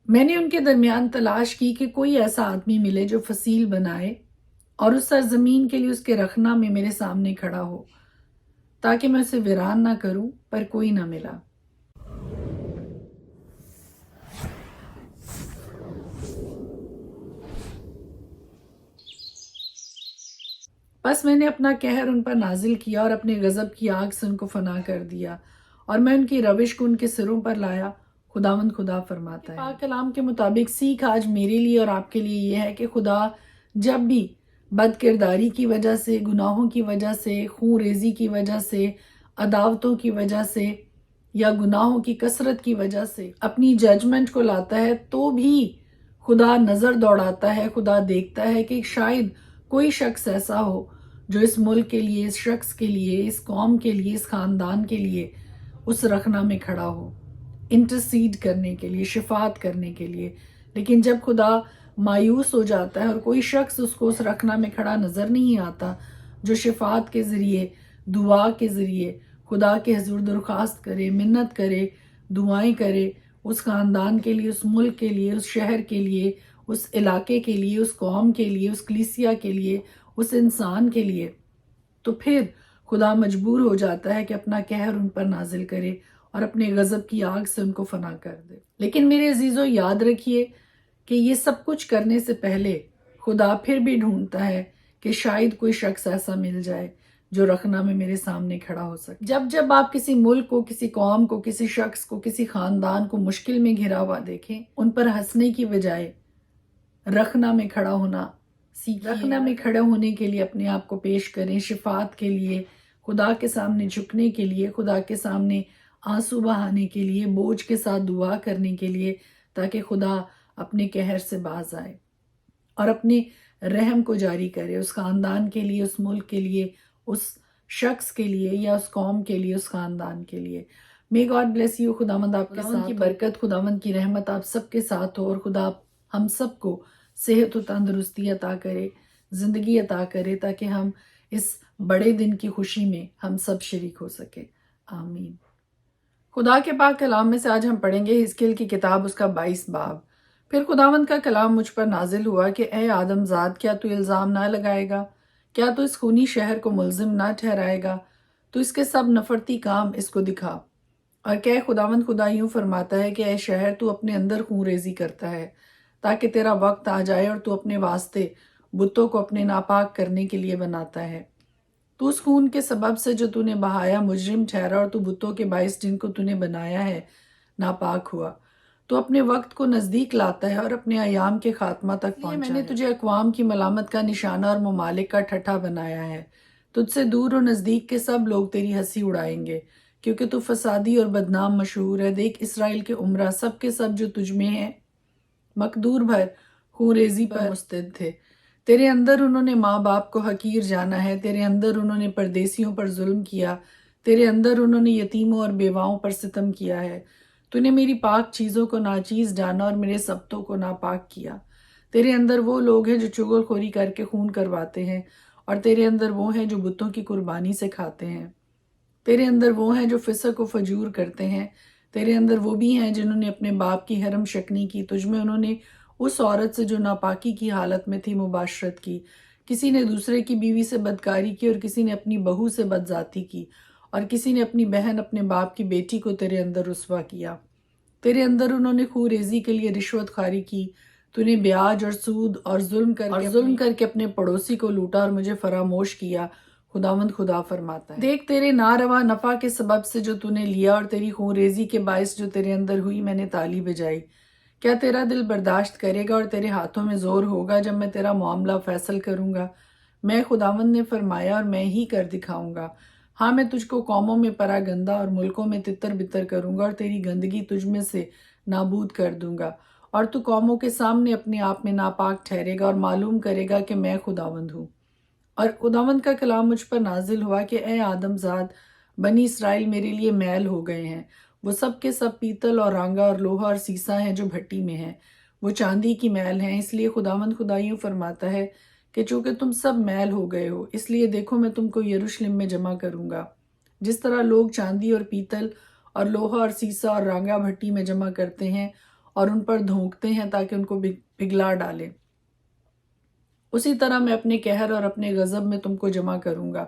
میں نے ان کے درمیان تلاش کی کہ کوئی ایسا آدمی ملے جو فصیل بنائے اور اس سرزمین کے لیے اس کے رخنا میں میرے سامنے کھڑا ہو، تاکہ میں اسے ویران نہ کروں، پر کوئی نہ ملا۔ بس میں نے اپنا قہر ان پر نازل کیا اور اپنے غضب کی آگ سے ان کو فنا کر دیا، اور میں ان کی روش کو ان کے سروں پر لایا۔ خداوند خدا فرماتا ہے پاک کلام کے مطابق سیکھ آج میرے لیے اور آپ کے لیے یہ ہے کہ خدا جب بھی بد کرداری کی وجہ سے، گناہوں کی وجہ سے، خون ریزی کی وجہ سے، عداوتوں کی وجہ سے یا گناہوں کی کثرت کی وجہ سے اپنی ججمنٹ کو لاتا ہے، تو بھی خدا نظر دوڑاتا ہے، خدا دیکھتا ہے کہ شاید کوئی شخص ایسا ہو جو اس ملک کے لیے، اس شخص کے لیے، اس قوم کے لیے، اس خاندان کے لیے اس رخنا میں کھڑا ہو، انٹرسیڈ کرنے کے لیے، شفاعت کرنے کے لیے۔ لیکن جب خدا مایوس ہو جاتا ہے اور کوئی شخص اس کو اس رخنا میں کھڑا نظر نہیں آتا جو شفاعت کے ذریعے، دعا کے ذریعے خدا کے حضور درخواست کرے، منت کرے، دعائیں کرے، اس خاندان کے لیے، اس ملک کے لیے، اس شہر کے لیے، اس علاقے کے لیے، اس قوم کے لیے، اس کلیسیا کے لیے، اس انسان کے لیے، تو پھر خدا مجبور ہو جاتا ہے کہ اپنا قہر ان پر نازل کرے اور اپنے غضب کی آگ سے ان کو فنا کر دے۔ لیکن میرے عزیزو، یاد رکھیے کہ یہ سب کچھ کرنے سے پہلے خدا پھر بھی ڈھونڈتا ہے کہ شاید کوئی شخص ایسا مل جائے جو رخنا میں میرے سامنے کھڑا ہو سکے۔ جب آپ کسی ملک کو، کسی قوم کو، کسی شخص کو، کسی خاندان کو مشکل میں گھرا ہوا دیکھیں، ان پر ہنسنے کی بجائے رخنا میں کھڑا ہونا سیکھیے۔ رخنا میں کھڑے ہونے کے لیے اپنے آپ کو پیش کریں، شفاعت کے لیے، خدا کے سامنے جھکنے کے لیے، خدا کے سامنے آنسو بہانے کے لیے، بوجھ کے ساتھ دعا کرنے کے لیے، تاکہ خدا اپنے قہر سے باز آئے اور اپنے رحم کو جاری کرے اس خاندان کے لیے، اس ملک کے لیے، اس شخص کے لیے یا اس قوم کے لیے، اس خاندان کے لیے۔ May God bless you۔ خداوند آپ کے ساتھ، کی برکت، خداوند کی رحمت آپ سب کے ساتھ ہو، اور خدا ہم سب کو صحت و تندرستی عطا کرے، زندگی عطا کرے، تاکہ ہم اس بڑے دن کی خوشی میں ہم سب شریک ہو سکے۔ آمین۔ خدا کے پاک کلام میں سے آج ہم پڑھیں گے حزقیل کی کتاب، اس کا 22 باب۔ پھر خداوند کا کلام مجھ پر نازل ہوا کہ اے آدم زاد، کیا تو الزام نہ لگائے گا؟ کیا تو اس خونی شہر کو ملزم نہ ٹھہرائے گا؟ تو اس کے سب نفرتی کام اس کو دکھا، اور کہ خداوند خدا یوں فرماتا ہے کہ اے شہر، تو اپنے اندر خون ریزی کرتا ہے، تاکہ تیرا وقت آ جائے اور تو اپنے واسطے بتوں کو اپنے ناپاک کرنے کے لیے بناتا ہے۔ تو اس خون کے سبب سے جو تو نے بہایا مجرم ٹھہرا، اور تو بتوں کے باعث جن کو تو نے بنایا ہے ناپاک ہوا۔ تو اپنے وقت کو نزدیک لاتا ہے اور اپنے ایام کے خاتمہ تک پہنچا ہے۔ میں نے تجھے اقوام کی ملامت کا نشانہ اور ممالک کا ٹھٹھا بنایا ہے۔ تجھ سے دور اور نزدیک کے سب لوگ تیری ہنسی اڑائیں گے، کیونکہ تو فسادی اور بدنام مشہور ہے۔ دیکھ، اسرائیل کے عمرہ سب کے سب جو تجھ میں ہیں مقدور بھر خون ریزی پر مستد تھے۔ تیرے اندر انہوں نے ماں باپ کو حقیر جانا ہے، تیرے اندر انہوں نے پردیسیوں پر ظلم کیا، تیرے اندر انہوں نے یتیموں اور بیواؤں پر ستم کیا ہے۔ تو نے میری پاک چیزوں کو ناچیز جانا اور میرے سبتوں کو ناپاک کیا۔ تیرے اندر وہ لوگ ہیں جو چغل خوری کر کے خون کرواتے ہیں، اور تیرے اندر وہ ہیں جو بتوں کی قربانی سے کھاتے ہیں۔ تیرے اندر وہ ہیں جو فسق و فجور کرتے ہیں۔ تیرے اندر وہ بھی ہیں جنہوں نے اپنے باپ کی حرم شکنی کی۔ تجھ میں انہوں نے اس عورت سے جو ناپاکی کی حالت میں تھی مباشرت کی۔ کسی نے دوسرے کی بیوی سے بدکاری کی، اور کسی نے اپنی بہو سے بدذاتی کی، اور کسی نے اپنی بہن اپنے باپ کی بیٹی کو تیرے اندر رسوا کیا۔ تیرے اندر انہوں نے خون ریزی کے لیے رشوت خواری کی۔ تو نے بیاج اور سود اور ظلم کر کے اپنے پڑوسی کو لوٹا اور مجھے فراموش کیا۔ خداوند خدا فرماتا ہے، دیکھ، تیرے ناروا نفع کے سبب سے جو تو نے لیا اور تیری خون ریزی کے باعث جو تیرے اندر ہوئی، میں نے تالی بجائی۔ کیا تیرا دل برداشت کرے گا اور تیرے ہاتھوں میں زور ہوگا جب میں تیرا معاملہ فیصل کروں گا؟ میں خداوند نے فرمایا، اور میں ہی کر دکھاؤں گا۔ ہاں، میں تجھ کو قوموں میں پرا گندہ اور ملکوں میں تتر بتر کروں گا، اور تیری گندگی تجھ میں سے نابود کر دوں گا، اور تو قوموں کے سامنے اپنے آپ میں ناپاک ٹھہرے گا اور معلوم کرے گا کہ میں خداوند ہوں۔ اور خداوند کا کلام مجھ پر نازل ہوا کہ اے آدم زاد، بنی اسرائیل میرے لیے میل ہو گئے ہیں۔ وہ سب کے سب پیتل اور رانگا اور لوہا اور سیسا ہیں جو بھٹی میں ہیں، وہ چاندی کی میل ہیں۔ اس لیے خداوند خدا یوں فرماتا ہے کہ چونکہ تم سب میل ہو گئے ہو، اس لیے دیکھو میں تم کو یروشلم میں جمع کروں گا، جس طرح لوگ چاندی اور پیتل اور لوہا اور سیسا اور رانگا بھٹی میں جمع کرتے ہیں، اور ان پر دھونکتے ہیں تاکہ ان کو پگھلا ڈالیں، اسی طرح میں اپنے قہر اور اپنے غضب میں تم کو جمع کروں گا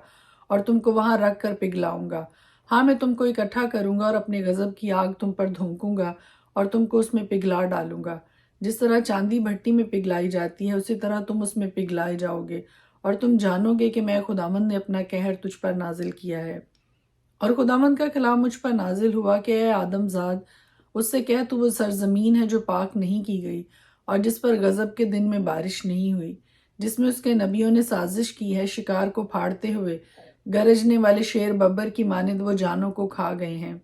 اور تم کو وہاں رکھ کر پگھلاؤں گا۔ ہاں، میں تم کو اکٹھا کروں گا اور اپنے غضب کی آگ تم پر دھونکوں گا اور تم کو اس میں پگھلا ڈالوں گا۔ جس طرح چاندی بھٹی میں پگھلائی جاتی ہے اسی طرح تم اس میں پگھلائے جاؤ گے، اور تم جانو گے کہ میں خداوند نے اپنا قہر تجھ پر نازل کیا ہے۔ اور خداوند کا کلام مجھ پر نازل ہوا کہ اے آدم زاد، اس سے کہہ تو وہ سرزمین ہے جو پاک نہیں کی گئی اور جس پر غضب کے دن میں بارش نہیں ہوئی، جس میں اس کے نبیوں نے سازش کی ہے، شکار کو پھاڑتے ہوئے گرجنے والے شیر ببر کی مانند وہ جانوں کو کھا گئے ہیں۔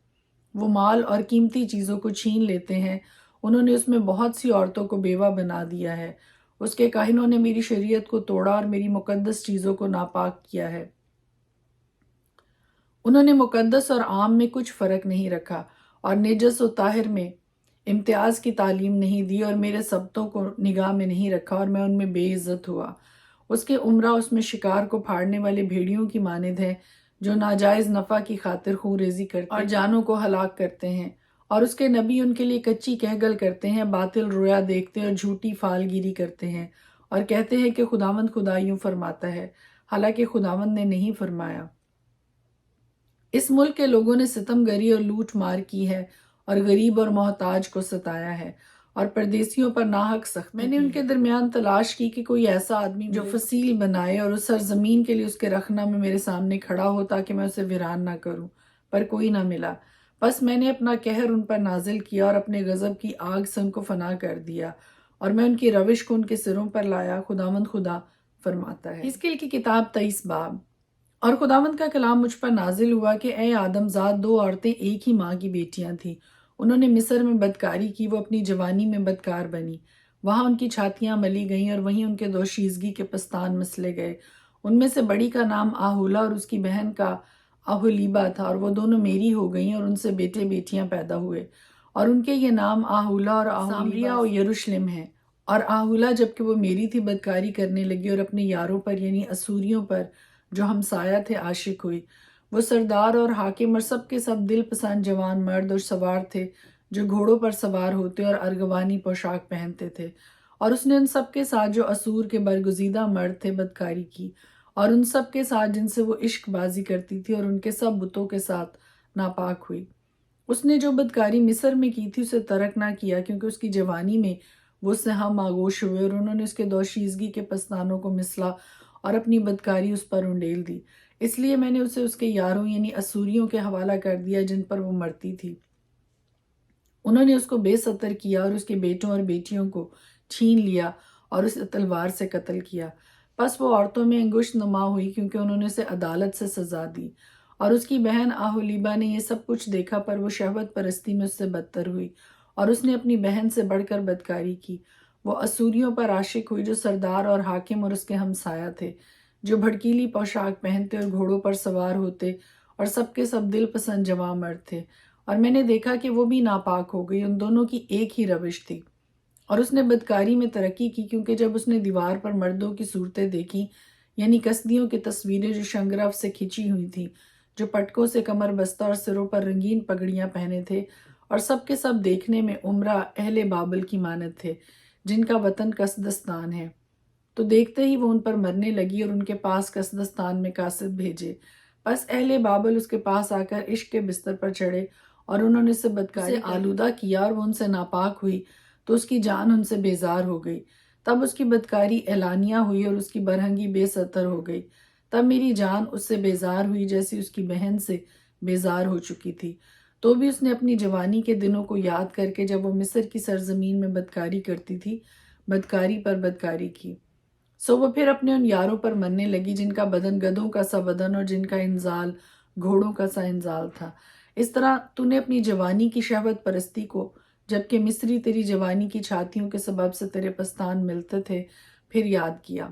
وہ مال اور قیمتی چیزوں کو چھین لیتے ہیں، انہوں نے اس میں بہت سی عورتوں کو بیوہ بنا دیا ہے۔ اس کے کاہنوں نے میری شریعت کو توڑا اور میری مقدس چیزوں کو ناپاک کیا ہے۔ انہوں نے مقدس اور عام میں کچھ فرق نہیں رکھا اور نجس و طاہر میں امتیاز کی تعلیم نہیں دی اور میرے سبتوں کو نگاہ میں نہیں رکھا اور میں ان میں بے عزت ہوا۔ اس کے عمرہ اس میں شکار کو پھاڑنے والے بھیڑیوں کی مانند ہے جو ناجائز نفع کی خاطر خون ریزی کرتے اور جانوں کو ہلاک کرتے ہیں، اور اس کے نبی ان کے لیے کچی کہگل کرتے ہیں، باطل رویا دیکھتے اور جھوٹی فال گیری کرتے ہیں اور کہتے ہیں کہ خداوند خدا یوں فرماتا ہے، حالانکہ خداوند نے نہیں فرمایا۔ اس ملک کے لوگوں نے ستم گری اور لوٹ مار کی ہے اور غریب اور محتاج کو ستایا ہے اور پردیسیوں پر ناحق سختی میں نے ان کے درمیان تلاش کی کہ کوئی ایسا آدمی جو فصیل بنائے اور اس سرزمین کے لیے اس کے رخنہ میں میرے سامنے کھڑا ہو تاکہ میں اسے ویران نہ کروں، پر کوئی نہ ملا۔ بس میں نے اپنا قہر ان پر نازل کیا اور اپنے غضب کی آگ سے ان کو فنا کر دیا، اور میں ان کی روش کو ان کے سروں پر لایا، خداوند خدا فرماتا ہے۔ حزقیل کی کتاب 23 باب۔ اور خداوند کا کلام مجھ پر نازل ہوا کہ اے آدم زاد، دو عورتیں ایک ہی ماں کی بیٹیاں تھیں، انہوں نے مصر میں بدکاری کی، وہ اپنی جوانی میں بدکار بنی، وہاں ان کی چھاتیاں ملی گئیں اور وہیں ان کے دوشیزگی کے پستان مسلے گئے۔ ان میں سے بڑی کا نام آہولا اور اس کی بہن کا آہولیبا تھا، اور وہ دونوں میری ہو گئیں اور ان سے بیٹے بیٹیاں پیدا ہوئے، اور ان کے یہ نام آہولا اور سامریا اور یروشلم ہیں۔ اور آہولا جبکہ وہ میری تھی بدکاری کرنے لگی اور اپنے یاروں پر یعنی اسوریوں پر جو ہمسایہ تھے عاشق ہوئی۔ وہ سردار اور حاکم اور سب کے سب دل پسند جوان مرد اور سوار تھے جو گھوڑوں پر سوار ہوتے اور ارغوانی پوشاک پہنتے تھے، اور اس نے ان سب کے ساتھ جو اسور کے برگزیدہ مرد تھے بدکاری کی، اور ان سب کے ساتھ جن سے وہ عشق بازی کرتی تھی، اور ان کے سب بتوں کے ساتھ ناپاک ہوئی۔ اس نے جو بدکاری مصر میں کی تھی اسے ترک نہ کیا، کیونکہ اس کی جوانی میں وہ اس سے ہم آغوش ہوئے، اور انہوں نے اس کے دوشیزگی کے پستانوں کو مسلا اور اپنی بدکاری اس پر انڈیل دی۔ اس لیے میں نے اسے اس کے یاروں یعنی اسوریوں کے حوالہ کر دیا جن پر وہ مرتی تھی۔ انہوں نے اس کو بے ستر کیا اور اس کے بیٹوں اور بیٹیوں کو چھین لیا اور اسے تلوار سے قتل کیا۔ پس وہ عورتوں میں انگشت نما ہوئی کیونکہ انہوں نے اسے عدالت سے سزا دی، اور اس کی بہن آہولیبا نے یہ سب کچھ دیکھا، پر وہ شہوت پرستی میں اس سے بدتر ہوئی اور اس نے اپنی بہن سے بڑھ کر بدکاری کی۔ وہ اسوریوں پر عاشق ہوئی جو سردار اور حاکم اور اس کے ہمسایہ تھے، جو بھڑکیلی پوشاک پہنتے اور گھوڑوں پر سوار ہوتے اور سب کے سب دل پسند جوان مرد تھے، اور میں نے دیکھا کہ وہ بھی ناپاک ہو گئی، ان دونوں کی ایک ہی روش تھی۔ اور اس نے بدکاری میں ترقی کی کیونکہ جب اس نے دیوار پر مردوں کی صورتیں دیکھی یعنی کسدیوں کی تصویریں جو شنگرف سے کھچی ہوئی تھیں، جو پٹکوں سے کمر بستہ اور سروں پر رنگین پگڑیاں پہنے تھے، اور سب کے سب دیکھنے میں عمرہ اہل بابل کی مانند تھے جن کا وطن کسدستان ہے، تو دیکھتے ہی وہ ان پر مرنے لگی اور ان کے پاس کسدستان میں قاصد بھیجے۔ بس اہل بابل اس کے پاس آ کر عشق کے بستر پر چڑھے اور انہوں نے اسے بدکاری سے آلودہ کیا اور وہ ان سے ناپاک ہوئی، تو اس کی جان ان سے بیزار ہو گئی۔ تب اس کی بدکاری اعلانیہ ہوئی اور اس کی برہنگی بے ستر ہو گئی۔ تب میری جان اس سے بیزار ہوئی جیسی اس کی بہن سے بیزار ہو چکی تھی۔ تو بھی اس نے اپنی جوانی کے دنوں کو یاد کر کے جب وہ مصر کی سرزمین میں بدکاری کرتی تھی، بدکاری پر بدکاری کی۔ سو وہ پھر اپنے ان یاروں پر مرنے لگی جن کا بدن گدھوں کا سا بدن اور جن کا انزال گھوڑوں کا سا انزال تھا۔ اس طرح تو نے اپنی جوانی کی شہوت پرستی کو، جبکہ مصری تیری جوانی کی چھاتیوں کے سبب سے تیرے پستان ملتے تھے، پھر یاد کیا۔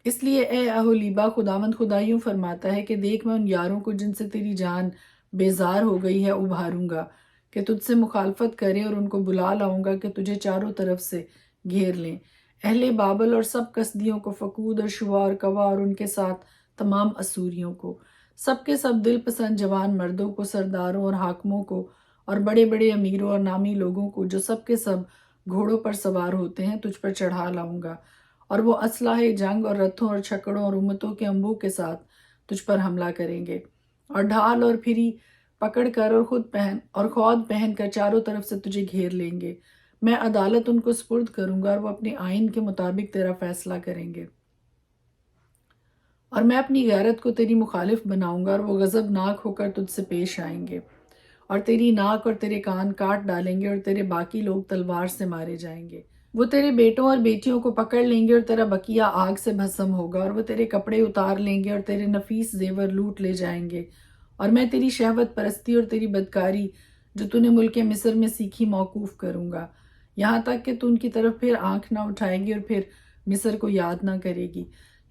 اس لیے اے اہولیبا، خداوند خدا یوں فرماتا ہے کہ دیکھ، میں ان یاروں کو جن سے تیری جان بیزار ہو گئی ہے ابھاروں گا کہ تجھ سے مخالفت کرے، اور ان کو بلا لاؤں گا کہ تجھے چاروں طرف سے گھیر لیں، اہل بابل اور سب کسدیوں کو، فقود اور شوا اور کوا اور ان کے ساتھ تمام اسوریوں کو، سب کے سب دل پسند جوان مردوں کو، سرداروں اور حاکموں کو، اور بڑے بڑے امیروں اور نامی لوگوں کو جو سب کے سب گھوڑوں پر سوار ہوتے ہیں تجھ پر چڑھا لاؤں گا، اور وہ اسلحہ جنگ اور رتھوں اور چھکڑوں اور امتوں کے انبوہ کے ساتھ تجھ پر حملہ کریں گے، اور ڈھال اور پھری پکڑ کر اور خود پہن کر چاروں طرف سے تجھے گھیر لیں گے۔ میں عدالت ان کو سپرد کروں گا اور وہ اپنے آئین کے مطابق تیرا فیصلہ کریں گے، اور میں اپنی غیرت کو تیری مخالف بناؤں گا، اور وہ غضبناک ہو کر تجھ سے پیش آئیں گے، اور تیری ناک اور تیرے کان کاٹ ڈالیں گے، اور تیرے باقی لوگ تلوار سے مارے جائیں گے۔ وہ تیرے بیٹوں اور بیٹیوں کو پکڑ لیں گے، اور تیرا بقیہ آگ سے بھسم ہوگا، اور وہ تیرے کپڑے اتار لیں گے، اور تیرے نفیس زیور لوٹ لے جائیں گے، اور میں تیری شہوت پرستی اور تیری بدکاری جو تو نے ملک مصر میں سیکھی موقوف کروں گا، یہاں تک کہ تو ان کی طرف پھر آنکھ نہ اٹھائے گی اور پھر مصر کو یاد نہ کرے گی،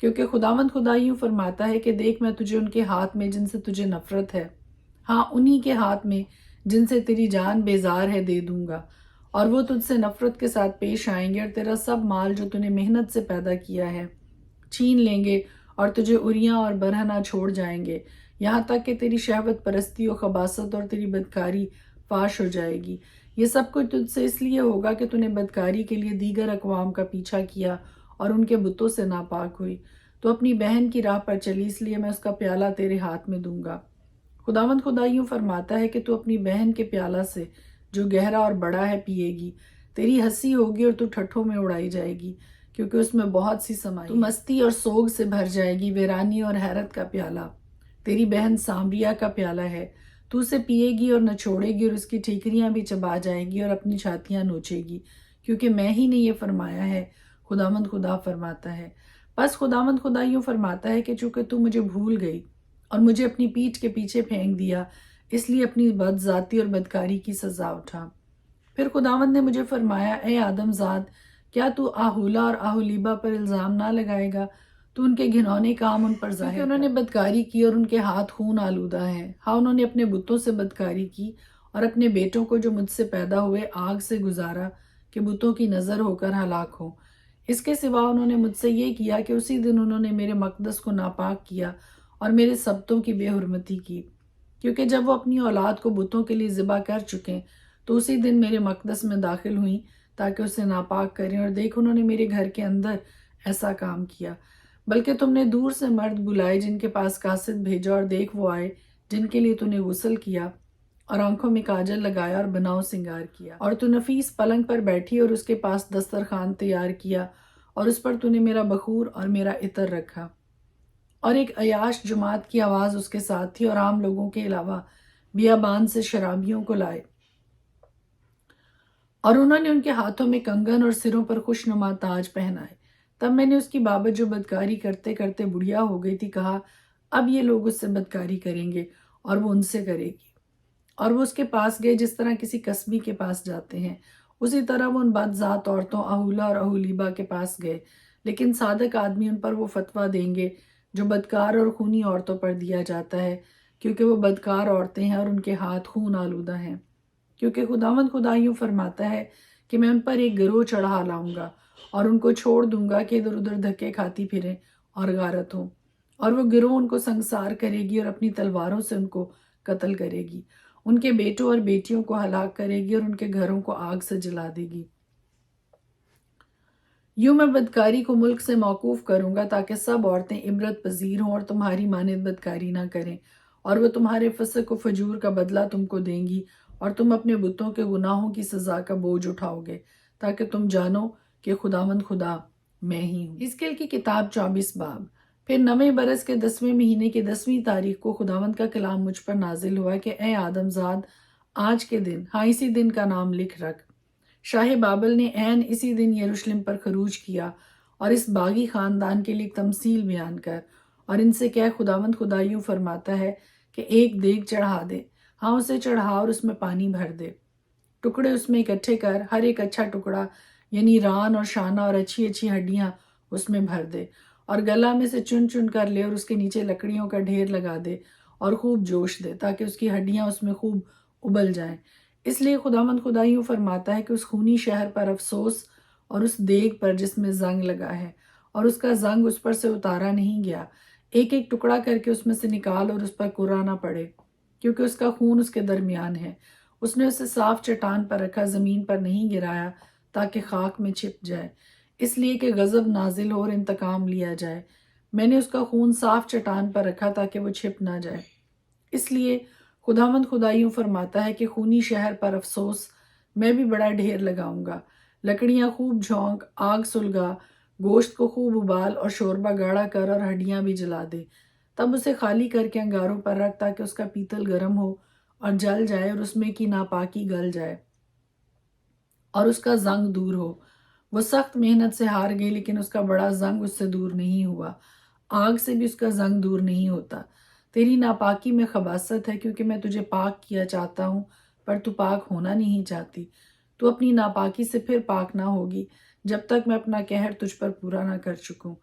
کیونکہ خداوند خدا یوں فرماتا ہے کہ دیکھ میں تجھے ان کے ہاتھ میں جن سے تجھے نفرت ہے، ہاں انہی کے ہاتھ میں جن سے تیری جان بیزار ہے دے دوں گا، اور وہ تجھ سے نفرت کے ساتھ پیش آئیں گے، اور تیرا سب مال جو تو نے محنت سے پیدا کیا ہے چھین لیں گے، اور تجھے عریاں اور برہنہ چھوڑ جائیں گے، یہاں تک کہ تیری شہوت پرستی و خباثت اور تیری بدکاری فاش ہو جائے گی۔ یہ سب کچھ تجھ سے اس لیے ہوگا کہ تو نے بدکاری کے لیے دیگر اقوام کا پیچھا کیا اور ان کے بتوں سے ناپاک ہوئی۔ تو اپنی بہن کی راہ پر چلی، اس لیے میں اس کا پیالہ تیرے ہاتھ میں دوں گا۔ خداوند خدا یوں فرماتا ہے کہ تو اپنی بہن کے پیالہ سے جو گہرا اور بڑا ہے پیے گی، تیری ہنسی ہوگی اور تو ٹھٹھوں میں اڑائی جائے گی، کیونکہ اس میں بہت سی سمائی، تو مستی اور سوگ سے بھر جائے گی۔ ویرانی اور حیرت کا پیالہ تیری بہن سامریا کا پیالہ ہے، تو اسے پیے گی اور نہ چھوڑے گی، اور اس کی ٹھیکریاں بھی چبا جائے گی اور اپنی چھاتیاں نوچے گی، کیونکہ میں ہی نے یہ فرمایا ہے، خداوند خدا فرماتا ہے۔ بس خداوند خدا یوں فرماتا ہے کہ چونکہ تو مجھے بھول گئی اور مجھے اپنی پیٹھ کے پیچھے پھینک دیا، اس لیے اپنی بد ذاتی اور بدکاری کی سزا اٹھا۔ پھر خداوند نے مجھے فرمایا، اے آدم زاد، کیا تو آہولا اور آہولیبا پر الزام نہ لگائے گا؟ تو ان کے گھنونے کام ان پر ظاہر کیونکہ انہوں نے بدکاری کی اور ان کے ہاتھ خون آلودہ ہیں۔ ہاں انہوں نے اپنے بتوں سے بدکاری کی اور اپنے بیٹوں کو جو مجھ سے پیدا ہوئے آگ سے گزارا کہ بتوں کی نظر ہو کر ہلاک ہوں۔ اس کے سوا انہوں نے مجھ سے یہ کیا کہ اسی دن انہوں نے میرے مقدس کو ناپاک کیا اور میرے سبتوں کی بے حرمتی کی، کیونکہ جب وہ اپنی اولاد کو بتوں کے لیے ذبح کر چکے تو اسی دن میرے مقدس میں داخل ہوئیں تاکہ اسے ناپاک کریں، اور دیکھ انہوں نے میرے گھر کے اندر ایسا کام کیا۔ بلکہ تم نے دور سے مرد بلائے جن کے پاس قاصد بھیجا، اور دیکھ وہ آئے جن کے لیے تو نے غسل کیا اور آنکھوں میں کاجل لگایا اور بناؤ سنگار کیا، اور تو نفیس پلنگ پر بیٹھی اور اس کے پاس دسترخوان تیار کیا، اور اس پر تو نے میرا بخور اور میرا عطر رکھا، اور ایک عیاش جماعت کی آواز اس کے ساتھ تھی، اور عام لوگوں کے علاوہ بیابان سے شرابیوں کو لائے، اور انہوں نے ان کے ہاتھوں میں کنگن اور سروں پر خوشنما تاج پہنائے۔ تب میں نے اس کی بابت جو بدکاری کرتے کرتے بڑھیا ہو گئی تھی کہا، اب یہ لوگ اس سے بدکاری کریں گے اور وہ ان سے کرے گی، اور وہ اس کے پاس گئے جس طرح کسی قصبی کے پاس جاتے ہیں، اسی طرح وہ ان بد ذات عورتوں آہولا اور آہولیبا کے پاس گئے، لیکن صادق آدمی ان پر وہ فتویٰ دیں گے جو بدکار اور خونی عورتوں پر دیا جاتا ہے، کیونکہ وہ بدکار عورتیں ہیں اور ان کے ہاتھ خون آلودہ ہیں۔ کیونکہ خداوند خدا یوں فرماتا ہے کہ میں ان پر ایک گروہ چڑھا لاؤں گا اور ان کو چھوڑ دوں گا کہ ادھر ادھر دھکے کھاتی پھریں اور غارت ہوں، اور وہ گروہ ان کو سنگسار کرے گی اور اپنی تلواروں سے ان کو قتل کرے گی، ان کے بیٹوں اور بیٹیوں کو ہلاک کرے گی اور ان کے گھروں کو آگ سے جلا دے گی۔ یوں میں بدکاری کو ملک سے موقوف کروں گا تاکہ سب عورتیں عبرت پذیر ہوں اور تمہاری مانند بدکاری نہ کریں، اور وہ تمہارے فسق و فجور کا بدلہ تم کو دیں گی، اور تم اپنے بتوں کے گناہوں کی سزا کا بوجھ اٹھاؤ گے، تاکہ تم جانو کہ خداوند خدا میں ہی ہوں۔ حزقیل کی کتاب 24 باب۔ پھر 9ویں برس کے 10ویں مہینے کی 10ویں تاریخ کو خداوند کا کلام مجھ پر نازل ہوا کہ اے آدم زاد، آج کے دن، ہاں اسی دن کا نام لکھ رکھ۔ شاہ بابل نے عین اسی دن یروشلم پر خروج کیا، اور اس باغی خاندان کے لیے ایک تمثیل بیان کر اور ان سے کہہ، خداوند خدا یوں فرماتا ہے کہ ایک دیگ چڑھا دے، ہاں اسے چڑھا اور اس میں پانی بھر دے، ٹکڑے اس میں اکٹھے کر، ہر ایک اچھا ٹکڑا یعنی ران اور شانہ اور اچھی اچھی ہڈیاں اس میں بھر دے، اور گلا میں سے چن چن کر لے اور اس کے نیچے لکڑیوں کا ڈھیر لگا دے اور خوب جوش دے تاکہ اس کی ہڈیاں اس میں خوب ابل جائیں۔ اس لیے خداوند خدا یوں فرماتا ہے کہ اس خونی شہر پر افسوس اور اس دیگ پر جس میں زنگ لگا ہے اور اس کا زنگ اس پر سے اتارا نہیں گیا، ایک ایک ٹکڑا کر کے اس میں سے نکال اور اس پر کرا نہ پڑے، کیونکہ اس کا خون اس کے درمیان ہے۔ اس نے اسے صاف چٹان پر رکھا، زمین پر نہیں گرایا، تاکہ خاک میں چھپ جائے، اس لیے کہ غضب نازل ہو اور انتقام لیا جائے۔ میں نے اس کا خون صاف چٹان پر رکھا تاکہ وہ چھپ نہ جائے۔ اس لیے خداوند خدا یوں فرماتا ہے کہ خونی شہر پر افسوس، میں بھی بڑا ڈھیر لگاؤں گا۔ لکڑیاں خوب جھونک، آگ سلگا، گوشت کو خوب ابال اور شوربہ گاڑھا کر اور ہڈیاں بھی جلا دے۔ تب اسے خالی کر کے انگاروں پر رکھ تاکہ اس کا پیتل گرم ہو اور جل جائے اور اس میں کی ناپاکی گل جائے اور اس کا زنگ دور ہو۔ وہ سخت محنت سے ہار گئی، لیکن اس کا بڑا زنگ اس سے دور نہیں ہوا۔ آگ سے بھی اس کا زنگ دور نہیں ہوتا۔ تیری ناپاکی میں خباثت ہے، کیونکہ میں تجھے پاک کیا چاہتا ہوں پر تو پاک ہونا نہیں چاہتی۔ تو اپنی ناپاکی سے پھر پاک نہ ہوگی جب تک میں اپنا قہر تجھ پر پورا نہ کر چکوں۔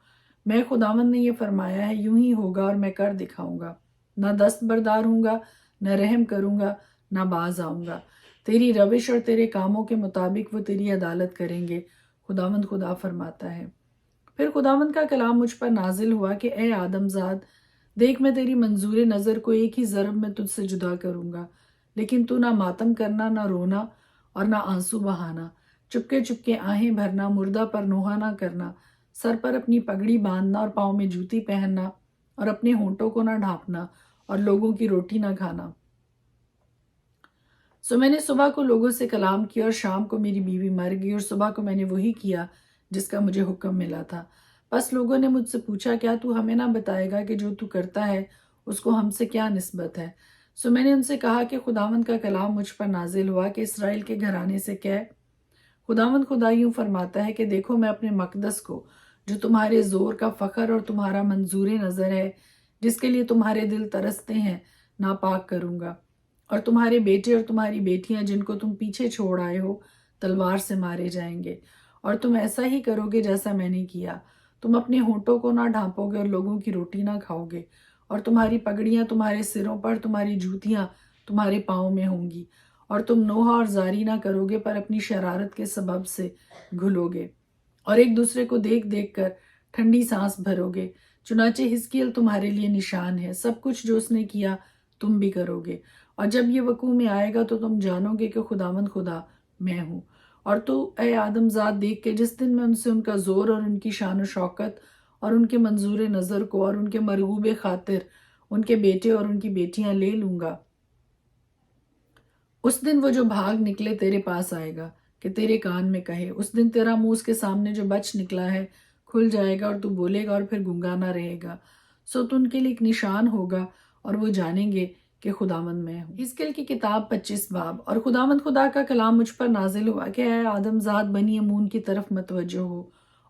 میں خداوند نے یہ فرمایا ہے، یوں ہی ہوگا اور میں کر دکھاؤں گا۔ نہ دستبردار ہوں گا، نہ رحم کروں گا، نہ باز آؤں گا۔ تیری روش اور تیرے کاموں کے مطابق وہ تیری عدالت کریں گے، خداوند خدا فرماتا ہے۔ پھر خداوند کا کلام مجھ پر نازل ہوا کہ اے آدم زاد، دیکھ میں تیری منظور نظر کو ایک ہی ضرب میں تجھ سے جدا کروں گا، لیکن تو نہ ماتم کرنا، نہ رونا اور نہ آنسو بہانا، چپکے چپکے آہیں بھرنا، مردہ پر نوحہ نہ کرنا، سر پر اپنی پگڑی باندھنا اور پاؤں میں جوتی پہننا اور اپنے ہونٹوں کو نہ ڈھانپنا اور لوگوں کی روٹی نہ کھانا۔ سو میں نے صبح کو لوگوں سے کلام کیا اور شام کو میری بیوی مر گئی، اور صبح کو میں نے وہی کیا جس کا مجھے حکم ملا تھا۔ بس لوگوں نے مجھ سے پوچھا، کیا تو ہمیں نہ بتائے گا کہ جو تو کرتا ہے اس کو ہم سے کیا نسبت ہے؟ سو میں نے ان سے کہا کہ خداوند کا کلام مجھ پر نازل ہوا کہ اسرائیل کے گھرانے سے کہہ، خداوند خدا یوں فرماتا ہے کہ دیکھو میں اپنے مقدس کو، جو تمہارے زور کا فخر اور تمہارا منظور نظر ہے، جس کے لیے تمہارے دل ترستے ہیں، ناپاک کروں گا، اور تمہارے بیٹے اور تمہاری بیٹیاں جن کو تم پیچھے چھوڑ آئے ہو تلوار سے مارے جائیں گے، اور تم ایسا ہی کرو گے جیسا میں نے کیا۔ تم اپنے ہونٹوں کو نہ ڈھانپو گے اور لوگوں کی روٹی نہ کھاؤ گے، اور تمہاری پگڑیاں تمہارے سروں پر، تمہاری جوتیاں تمہارے پاؤں میں ہوں گی، اور تم نوحہ اور زاری نہ کرو گے پر اپنی شرارت کے سبب سے گھلو گے، اور ایک دوسرے کو دیکھ دیکھ کر ٹھنڈی سانس بھرو گے۔ چنانچہ حزقیل تمہارے لیے نشان ہے، سب کچھ جو اس نے کیا تم بھی کرو گے، اور جب یہ وقوع میں آئے گا تو تم جانو گے کہ خداوند خدا میں ہوں۔ اور تو اے آدم زاد دیکھ کے جس دن میں ان سے ان کا زور اور ان کی شان و شوکت اور ان کے منظور نظر کو اور ان کے مرغوب خاطر ان کے بیٹے اور ان کی بیٹیاں لے لوں گا، اس دن وہ جو بھاگ نکلے تیرے پاس آئے گا کہ تیرے کان میں کہے۔ اس دن تیرا منہ اس کے سامنے جو بچ نکلا ہے کھل جائے گا، اور تو بولے گا اور پھر گنگا نہ رہے گا۔ سو تو ان کے لیے ایک نشان ہوگا اور وہ جانیں گے کہ خداوند میں ہوں۔ حزقیل کی کتاب 25 باب۔ اور خداوند خدا کا کلام مجھ پر نازل ہوا کہ اے آدم زاد، بنی امون کی طرف متوجہ ہو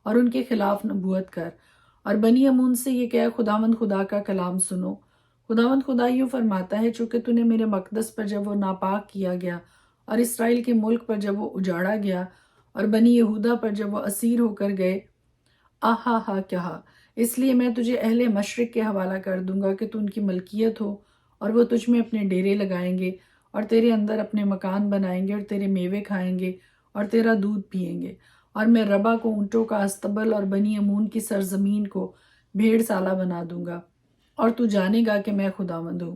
اور ان کے خلاف نبوت کر، اور بنی امون سے یہ کہ خداوند خدا کا کلام سنو۔ خداوند خدا یوں فرماتا ہے، چونکہ تو نے میرے مقدس پر جب وہ ناپاک کیا گیا، اور اسرائیل کے ملک پر جب وہ اجاڑا گیا، اور بنی یہودا پر جب وہ اسیر ہو کر گئے، آہا ہا کہا، اس لیے میں تجھے اہل مشرق کے حوالہ کر دوں گا کہ تو ان کی ملکیت ہو، اور وہ تجھ میں اپنے ڈیرے لگائیں گے اور تیرے اندر اپنے مکان بنائیں گے، اور تیرے میوے کھائیں گے اور تیرا دودھ پئیں گے۔ اور میں ربا کو اونٹوں کا استبل اور بنی امون کی سرزمین کو بھیڑ سالہ بنا دوں گا، اور تو جانے گا کہ میں خداوند ہوں۔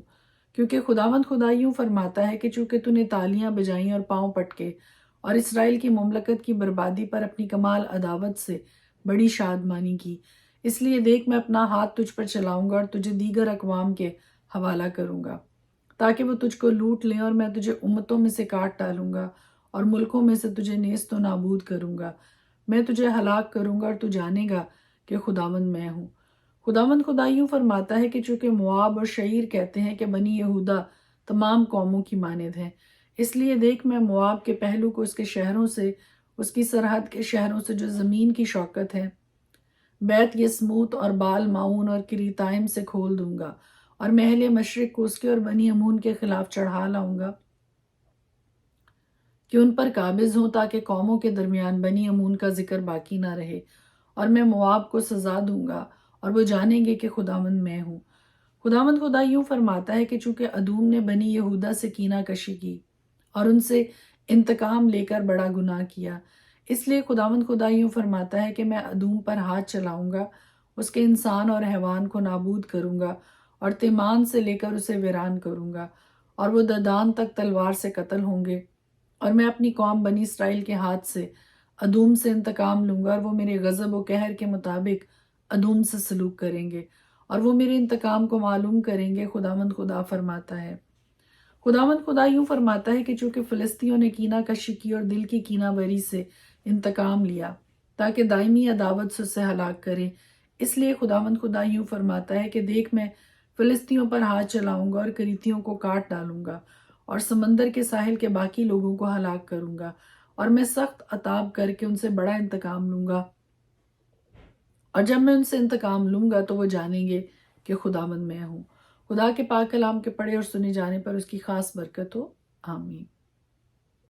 کیونکہ خداوند خدا یوں فرماتا ہے کہ چونکہ تو نے تالیاں بجائیں اور پاؤں پٹکے اور اسرائیل کی مملکت کی بربادی پر اپنی کمال عداوت سے بڑی شادمانی کی، اس لیے دیکھ میں اپنا ہاتھ تجھ پر چلاؤں گا اور تجھے دیگر اقوام کے حوالہ کروں گا، تاکہ وہ تجھ کو لوٹ لیں، اور میں تجھے امتوں میں سے کاٹ ڈالوں گا اور ملکوں میں سے تجھے نیست و نابود کروں گا۔ میں تجھے ہلاک کروں گا اور تو جانے گا کہ خداوند میں ہوں۔ خداوند خدا یوں فرماتا ہے کہ چونکہ مواب اور شعیر کہتے ہیں کہ بنی یہودا تمام قوموں کی مانند ہے، اس لیے دیکھ میں مواب کے پہلو کو اس کے شہروں سے، اس کی سرحد کے شہروں سے جو زمین کی شوکت ہے، بیت یسموت اور بال معون اور کریتائم سے کھول دوں گا، اور میں اہل مشرق کو اس کے اور بنی امون کے خلاف چڑھا لاؤں گا کہ ان پر قابض ہوں، تاکہ قوموں کے درمیان بنی امون کا ذکر باقی نہ رہے، اور میں مواب کو سزا دوں گا اور وہ جانیں گے کہ خداوند میں ہوں۔ خداوند خدا یوں فرماتا ہے کہ چونکہ ادوم نے بنی یہودا سے کینہ کشی کی اور ان سے انتقام لے کر بڑا گناہ کیا، اس لیے خداوند خدا یوں فرماتا ہے کہ میں ادوم پر ہاتھ چلاؤں گا، اس کے انسان اور حیوان کو نابود کروں گا، اور تیمان سے لے کر اسے ویران کروں گا، اور وہ ددان تک تلوار سے قتل ہوں گے، اور میں اپنی قوم بنی اسرائیل کے ہاتھ سے ادوم سے انتقام لوں گا اور وہ میرے غضب و قہر کے مطابق ادوم سے سلوک کریں گے اور وہ میرے انتقام کو معلوم کریں گے، خداوند خدا فرماتا ہے۔ خداوند خدا یوں فرماتا ہے کہ چونکہ فلسطینیوں نے کینہ کشی کی اور دل کی کینہ بری سے انتقام لیا تاکہ دائمی عداوت سے اسے ہلاک کرے، اس لیے خداوند خدا یوں فرماتا ہے کہ دیکھ میں فلسطینیوں پر ہاتھ چلاؤں گا اور کریتیوں کو کاٹ ڈالوں گا اور سمندر کے ساحل کے باقی لوگوں کو ہلاک کروں گا اور میں سخت عتاب کر کے ان سے بڑا انتقام لوں گا، اور جب میں ان سے انتقام لوں گا تو وہ جانیں گے کہ خداوند میں ہوں۔ خدا کے پاک کلام کے پڑھے اور سنے جانے پر اس کی خاص برکت ہو، آمین۔